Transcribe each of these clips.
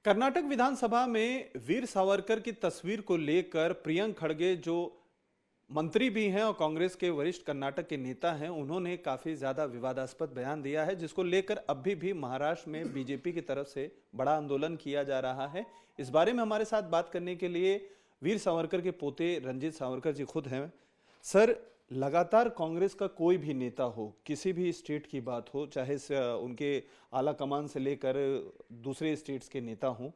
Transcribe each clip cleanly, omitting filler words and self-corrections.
कर्नाटक विधानसभा में वीर सावरकर की तस्वीर को लेकर प्रियंक खड़गे जो मंत्री भी हैं और कांग्रेस के वरिष्ठ कर्नाटक के नेता हैं, उन्होंने काफी ज्यादा विवादास्पद बयान दिया है, जिसको लेकर अभी भी महाराष्ट्र में बीजेपी की तरफ से बड़ा आंदोलन किया जा रहा है। इस बारे में हमारे साथ बात करने के लिए वीर सावरकर के पोते रंजीत सावरकर जी खुद हैं। सर, लगातार कांग्रेस का कोई भी नेता हो, किसी भी स्टेट की बात हो, चाहे उनके आला कमान से लेकर दूसरे स्टेट्स के नेता हों,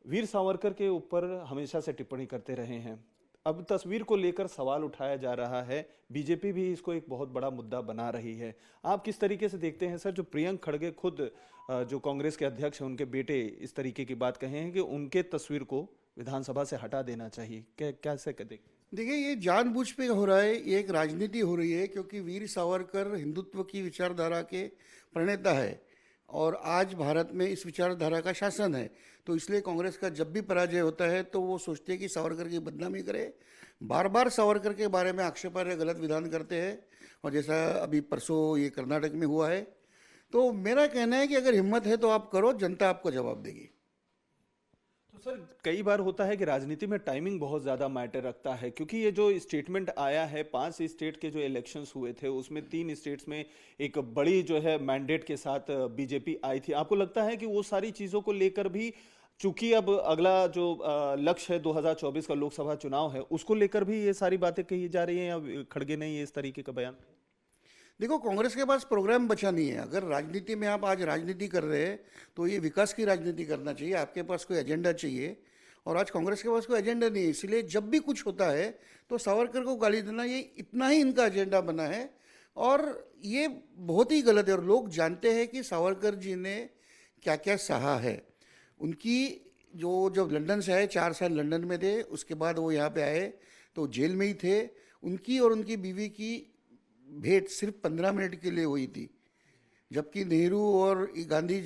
वीर सावरकर के ऊपर हमेशा से टिप्पणी करते रहे हैं। अब तस्वीर को लेकर सवाल उठाया जा रहा है, बीजेपी भी इसको एक बहुत बड़ा मुद्दा बना रही है। आप किस तरीके से देखते हैं सर, जो प्रियंक खड़गे खुद जो कांग्रेस के अध्यक्ष हैं, उनके बेटे इस तरीके की बात कहे हैं कि उनके तस्वीर को विधानसभा से हटा देना चाहिए, कैसे देखें? देखिए, ये जानबूझ पे हो रहा है, ये एक राजनीति हो रही है, क्योंकि वीर सावरकर हिंदुत्व की विचारधारा के प्रणेता है और आज भारत में इस विचारधारा का शासन है। तो इसलिए कांग्रेस का जब भी पराजय होता है तो वो सोचते हैं कि सावरकर की बदनामी करे, बार बार सावरकर के बारे में आक्षेपार्ह गलत विधान करते हैं। और जैसा अभी परसों ये कर्नाटक में हुआ है, तो मेरा कहना है कि अगर हिम्मत है तो आप करो, जनता आपको जवाब देगी। तो सर, कई बार होता है कि राजनीति में टाइमिंग बहुत ज्यादा मैटर रखता है, क्योंकि ये जो स्टेटमेंट आया है, 5 स्टेट के जो इलेक्शंस हुए थे उसमें 3 स्टेट्स में एक बड़ी जो है मैंडेट के साथ बीजेपी आई थी। आपको लगता है कि वो सारी चीजों को लेकर भी, चूंकि अब अगला जो लक्ष्य है 2024 का लोकसभा चुनाव है, उसको लेकर भी ये सारी बातें कही जा रही हैं, या खड़गे ने ये इस तरीके का बयान? देखो, कांग्रेस के पास प्रोग्राम बचा नहीं है। अगर राजनीति में आप आज राजनीति कर रहे हैं तो ये विकास की राजनीति करना चाहिए, आपके पास कोई एजेंडा चाहिए। और आज कांग्रेस के पास कोई एजेंडा नहीं है, इसलिए जब भी कुछ होता है तो सावरकर को गाली देना, ये इतना ही इनका एजेंडा बना है और ये बहुत ही गलत है। और लोग जानते हैं कि सावरकर जी ने क्या क्या सहा है। उनकी जो जब लंदन से आए, 4 साल लंदन में थे, उसके बाद वो यहाँ पे आए तो जेल में ही थे। उनकी और उनकी बीवी की भेंट सिर्फ 15 मिनट के लिए हुई थी, जबकि नेहरू और गांधी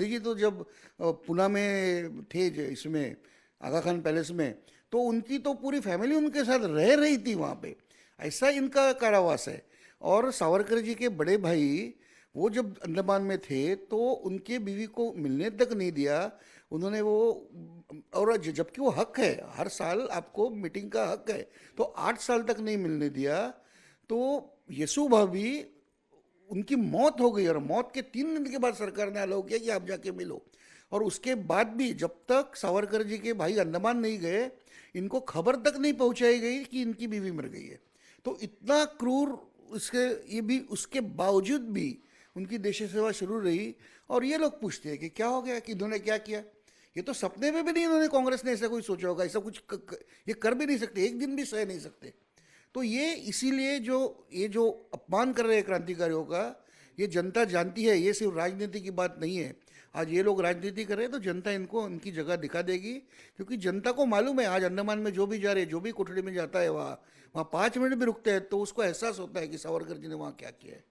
जी तो जब पुणे में थे, इसमें आगा खान पैलेस में, तो उनकी तो पूरी फैमिली उनके साथ रह रही थी वहाँ पे। ऐसा इनका कारावास है। और सावरकर जी के बड़े भाई वो जब अंडमान में थे तो उनके बीवी को मिलने तक नहीं दिया उन्होंने। वो और जबकि वो हक है, हर साल आपको मीटिंग का हक है, तो 8 साल तक नहीं मिलने दिया। तो यसु भाभी, उनकी मौत हो गई और मौत के 3 दिन के बाद सरकार ने अलाउ किया कि आप जाके मिलो। और उसके बाद भी जब तक सावरकर जी के भाई अंडमान नहीं गए, इनको खबर तक नहीं पहुंचाई गई कि इनकी बीवी मर गई है। तो इतना क्रूर उसके बावजूद भी उनकी देश सेवा शुरू रही। और ये लोग पूछते हैं कि क्या हो गया, कि इन्होंने क्या किया। ये तो सपने में भी नहीं इन्होंने, कांग्रेस ने ऐसा कुछ सोचा होगा, ऐसा कुछ ये कर भी नहीं सकते, एक दिन भी सह नहीं सकते। तो ये इसीलिए ये जो अपमान कर रहे हैं क्रांतिकारियों का, ये जनता जानती है, ये सिर्फ राजनीति की बात नहीं है। आज ये लोग राजनीति कर रहे हैं तो जनता इनको उनकी जगह दिखा देगी, क्योंकि जनता को मालूम है आज अंडमान में जो भी जा रहे हैं, जो भी कोठड़ी में जाता है, वहाँ 5 मिनट भी रुकते हैं तो उसको एहसास होता है कि सावरकर जी ने वहाँ क्या किया है।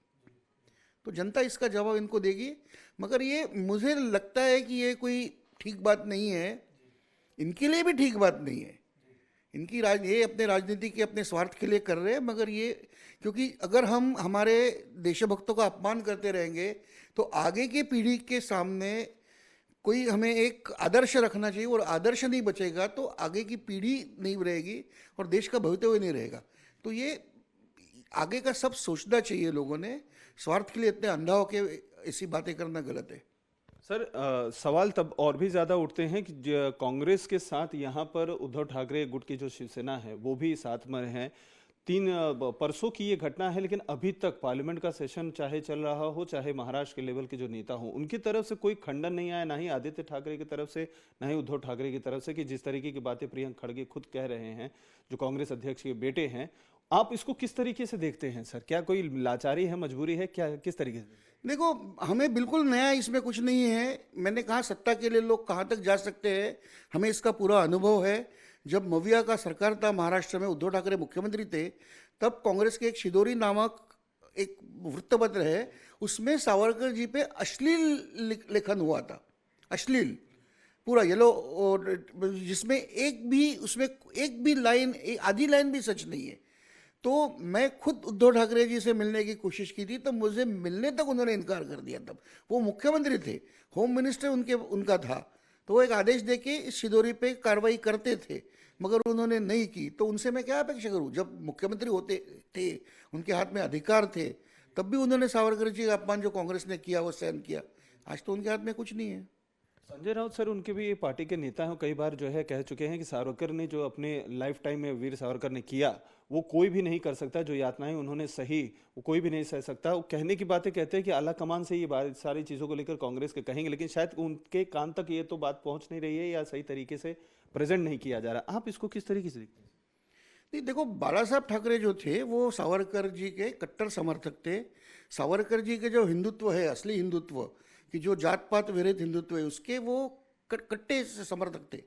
तो जनता इसका जवाब इनको देगी। मगर ये मुझे लगता है कि ये कोई ठीक बात नहीं है, इनके लिए भी ठीक बात नहीं है। ये अपने राजनीति के अपने स्वार्थ के लिए कर रहे हैं। मगर ये, क्योंकि अगर हम हमारे देशभक्तों का अपमान करते रहेंगे तो आगे की पीढ़ी के सामने कोई हमें एक आदर्श रखना चाहिए, और आदर्श नहीं बचेगा तो आगे की पीढ़ी नहीं रहेगी और देश का भविष्य नहीं रहेगा। तो ये आगे का सब सोचना चाहिए लोगों ने। स्वार्थ के लिए इतने अंधा होके ऐसी बातें करना गलत है। सर, सवाल तब और भी ज्यादा उठते हैं कि कांग्रेस के साथ यहाँ पर उद्धव ठाकरे गुट की जो शिवसेना है वो भी साथ में है। 3 परसों की ये घटना है, लेकिन अभी तक पार्लियामेंट का सेशन चाहे चल रहा हो, चाहे महाराष्ट्र के लेवल के जो नेता हो, उनकी तरफ से कोई खंडन नहीं आया, ना ही आदित्य ठाकरे की तरफ से, ना ही उद्धव ठाकरे की तरफ से, कि जिस तरीके की बातें प्रियंक खड़गे खुद कह रहे हैं, जो कांग्रेस अध्यक्ष के बेटे हैं। आप इसको किस तरीके से देखते हैं सर? क्या कोई लाचारी है, मजबूरी है, क्या, किस तरीके से? देखो, हमें बिल्कुल नया इसमें कुछ नहीं है। मैंने कहा, सत्ता के लिए लोग कहाँ तक जा सकते हैं, हमें इसका पूरा अनुभव है। जब मविया का सरकार था महाराष्ट्र में, उद्धव ठाकरे मुख्यमंत्री थे, तब कांग्रेस के एक शिदोरी नामक एक वृत्तपत्र है, उसमें सावरकर जी पे अश्लील लेखन हुआ था। अश्लील पूरा येलो, और जिसमें उसमें एक भी लाइन, आधी लाइन भी सच नहीं है। तो मैं खुद उद्धव ठाकरे जी से मिलने की कोशिश की थी, तो मुझे मिलने तक उन्होंने इनकार कर दिया। तब वो मुख्यमंत्री थे, होम मिनिस्टर उनका था। तो वो एक आदेश देके इस शिदोरी पे कार्रवाई करते थे, मगर उन्होंने नहीं की। तो उनसे मैं क्या अपेक्षा करूं? जब मुख्यमंत्री होते थे, उनके हाथ में अधिकार थे, तब भी उन्होंने सावरकर जी का अपमान जो कांग्रेस ने किया वो सहन किया। आज तो उनके हाथ में कुछ नहीं है। संजय राउत सर उनके भी पार्टी के नेता हैं, कई बार जो है कह चुके हैं कि सावरकर ने जो अपने लाइफ टाइम में वीर सावरकर ने किया वो कोई भी नहीं कर सकता, जो यातनाएं उन्होंने सही वो कोई भी नहीं सह सकता। वो कहने की बातें कहते हैं कि आला कमान से ये बात सारी चीज़ों को लेकर कांग्रेस के कहेंगे, लेकिन शायद उनके कान तक ये तो बात पहुंच नहीं रही है या सही तरीके से प्रेजेंट नहीं किया जा रहा। आप इसको किस तरीके से देखते हैं? नहीं, देखो, बाला साहब ठाकरे जो थे वो सावरकर जी के कट्टर समर्थक थे। सावरकर जी के जो हिंदुत्व है, असली हिंदुत्व कि जो जात पात विरहित हिंदुत्व है, उसके वो कट्टे से समर्थक थे।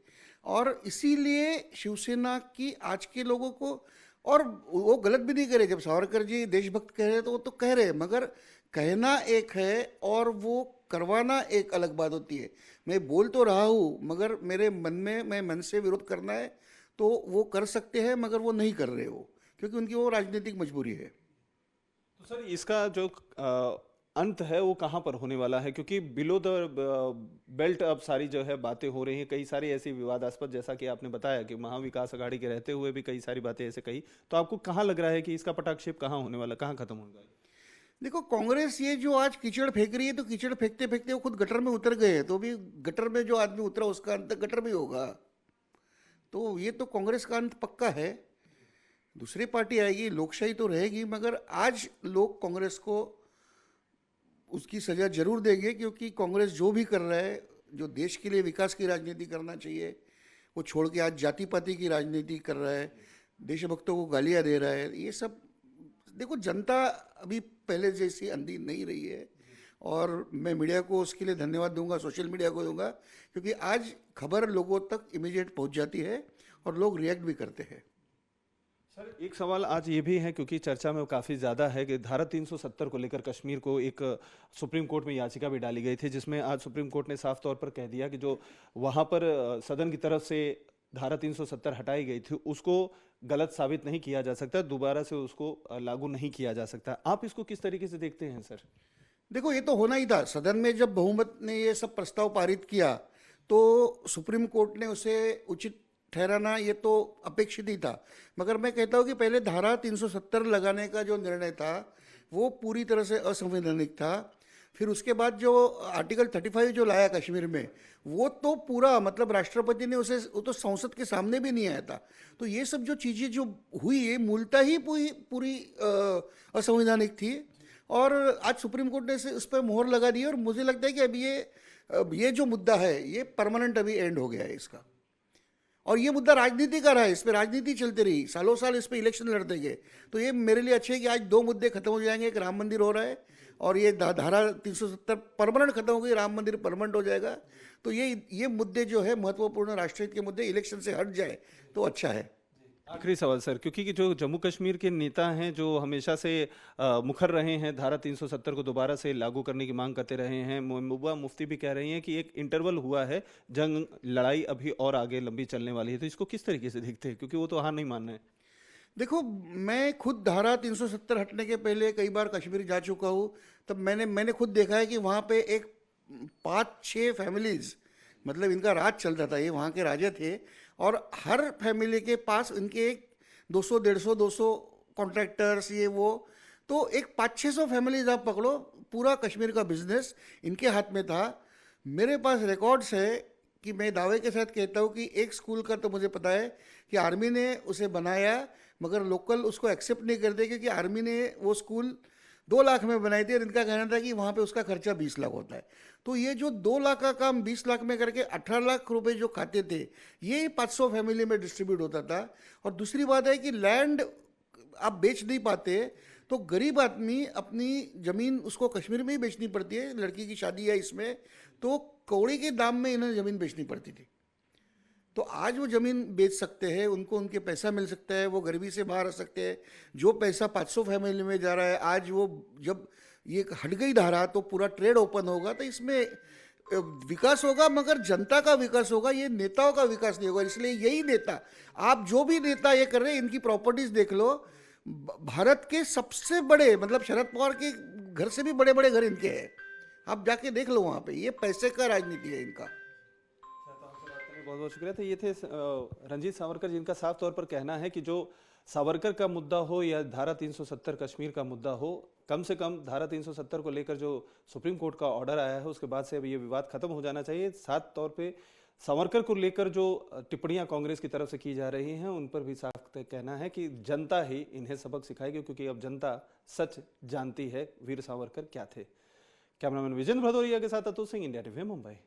और इसीलिए शिवसेना की आज के लोगों को, और वो गलत भी नहीं करे, जब सावरकर जी देशभक्त कह रहे हैं तो वो तो कह रहे हैं, मगर कहना एक है और वो करवाना एक अलग बात होती है। मैं बोल तो रहा हूँ, मगर मेरे मन में, मैं मन से विरोध करना है तो वो कर सकते हैं, मगर वो नहीं कर रहे हो, क्योंकि उनकी वो राजनीतिक मजबूरी है। तो सर इसका जो अंत है वो कहाँ पर होने वाला है? क्योंकि बिलो द बेल्ट अब सारी जो है बातें हो रही हैं, कई सारी ऐसी विवादास्पद, जैसा कि आपने बताया कि महाविकास अघाड़ी के रहते हुए भी कई सारी बातें ऐसे कही, तो आपको कहाँ लग रहा है कि इसका पटाक्षेप कहाँ होने वाला, कहाँ खत्म होगा? देखो, कांग्रेस ये जो आज कीचड़ फेंक रही है, तो कीचड़ फेंकते फेंकते वो खुद गटर में उतर गए हैं, तो भी गटर में जो आदमी उतरा उसका अंत गटर में ही होगा। तो ये तो कांग्रेस का अंत पक्का है। दूसरी पार्टी आएगी, लोकशाही तो रहेगी, मगर आज लोग कांग्रेस को उसकी सजा जरूर देंगे, क्योंकि कांग्रेस जो भी कर रहा है, जो देश के लिए विकास की राजनीति करना चाहिए, वो छोड़ के आज जाति पाति की राजनीति कर रहा है, देशभक्तों को गालियां दे रहा है। ये सब देखो, जनता अभी पहले जैसी अंधी नहीं रही है, और मैं मीडिया को उसके लिए धन्यवाद दूंगा, सोशल मीडिया को दूंगा, क्योंकि आज खबर लोगों तक इमीडिएट पहुंच जाती है और लोग रिएक्ट भी करते हैं। सर एक सवाल आज ये भी है, क्योंकि चर्चा में काफ़ी ज़्यादा है कि धारा 370 को लेकर कश्मीर को एक सुप्रीम कोर्ट में याचिका भी डाली गई थी, जिसमें आज सुप्रीम कोर्ट ने साफ तौर पर कह दिया कि जो वहाँ पर सदन की तरफ से धारा 370 हटाई गई थी उसको गलत साबित नहीं किया जा सकता, दोबारा से उसको लागू नहीं किया जा सकता। आप इसको किस तरीके से देखते हैं सर? देखो, ये तो होना ही था। सदन में जब बहुमत ने ये सब प्रस्ताव पारित किया तो सुप्रीम कोर्ट ने उसे उचित ठहराना ये तो अपेक्षित ही था। मगर मैं कहता हूँ कि पहले धारा 370 लगाने का जो निर्णय था वो पूरी तरह से असंवैधानिक था। फिर उसके बाद जो आर्टिकल 35 जो लाया कश्मीर में, वो तो पूरा, मतलब राष्ट्रपति ने उसे, वो तो संसद के सामने भी नहीं आया था। तो ये सब जो चीज़ें जो हुई है, मूलतः ही पूरी असंवैधानिक थी, और आज सुप्रीम कोर्ट ने उस पर मोहर लगा दी। और मुझे लगता है कि अभी ये जो मुद्दा है ये परमानेंट अभी एंड हो गया है इसका। और ये मुद्दा राजनीति का रहा है, इस पर राजनीति चलती रही, सालों साल इस पर इलेक्शन लड़ते गए। तो ये मेरे लिए अच्छे है कि आज दो मुद्दे खत्म हो जाएंगे। एक राम मंदिर हो रहा है, और ये धारा 370 परमानेंट खत्म हो गई, राम मंदिर परमानेंट हो जाएगा। तो ये मुद्दे जो है महत्वपूर्ण राष्ट्रहित के मुद्दे इलेक्शन से हट जाए तो अच्छा है। आखिरी सवाल सर, क्योंकि जो जम्मू कश्मीर के नेता हैं जो हमेशा से मुखर रहे हैं, धारा 370 को दोबारा से लागू करने की मांग करते रहे हैं, महबूबा मुफ्ती भी कह रही हैं कि एक इंटरवल हुआ है, जंग लड़ाई अभी और आगे लंबी चलने वाली है, तो इसको किस तरीके से देखते हैं? क्योंकि वो तो हार नहीं मान रहे हैं। देखो, मैं खुद धारा 370 हटने के पहले कई बार कश्मीर जा चुका हूँ। तब मैंने खुद देखा है कि वहाँ पे एक 5-6 फैमिलीज, मतलब इनका राज चलता था, ये वहाँ के राजा थे, और हर फैमिली के पास इनके 200, 150, 200 कॉन्ट्रैक्टर्स, ये वो, तो एक 500-600 फैमिलीज आप पकड़ो, पूरा कश्मीर का बिजनेस इनके हाथ में था। मेरे पास रिकॉर्ड्स है कि मैं दावे के साथ कहता हूँ कि एक स्कूल का तो मुझे पता है कि आर्मी ने उसे बनाया, मगर लोकल उसको एक्सेप्ट नहीं करते, क्योंकि आर्मी ने वो स्कूल 2 लाख में बनाई थी, और इनका कहना था कि वहाँ पे उसका खर्चा 20 लाख होता है। तो ये जो 2 लाख का काम 20 लाख में करके 18 लाख रुपए जो खाते थे, ये 500 फैमिली में डिस्ट्रीब्यूट होता था। और दूसरी बात है कि लैंड आप बेच नहीं पाते, तो गरीब आदमी अपनी ज़मीन उसको कश्मीर में ही बेचनी पड़ती है। लड़की की शादी है इसमें, तो कौड़ी के दाम में इन्हें ज़मीन बेचनी पड़ती थी। तो आज वो ज़मीन बेच सकते हैं, उनको उनके पैसा मिल सकता है, वो गरीबी से बाहर आ सकते हैं। जो पैसा 500 फैमिली में जा रहा है, आज वो जब ये हट गई धारा तो पूरा ट्रेड ओपन होगा, तो इसमें विकास होगा, मगर जनता का विकास होगा, ये नेताओं का विकास नहीं होगा। इसलिए यही नेता, आप जो भी नेता ये कर रहे हैं, इनकी प्रॉपर्टीज देख लो, भारत के सबसे बड़े, मतलब शरद पवार के घर से भी बड़े बड़े घर इनके हैं। आप जाके देख लो वहाँ पे, ये पैसे का राजनीति है इनका। बहुत बहुत शुक्रिया। तो ये थे रंजीत सावरकर, जिनका साफ तौर पर कहना है कि जो सावरकर का मुद्दा हो या धारा 370 कश्मीर का मुद्दा हो, कम से कम धारा 370 को लेकर जो सुप्रीम कोर्ट का ऑर्डर आया है उसके बाद से अब ये विवाद खत्म हो जाना चाहिए। साथ तौर पे सावरकर को लेकर जो टिप्पणियां कांग्रेस की तरफ से की जा रही हैं उन पर भी साफ कहना है कि जनता ही इन्हें सबक सिखाएगी, क्योंकि अब जनता सच जानती है वीर सावरकर क्या थे। कैमरामैन विजेंद्र भदौरिया के साथ अतुल सिंह, इंडिया टीवी मुंबई।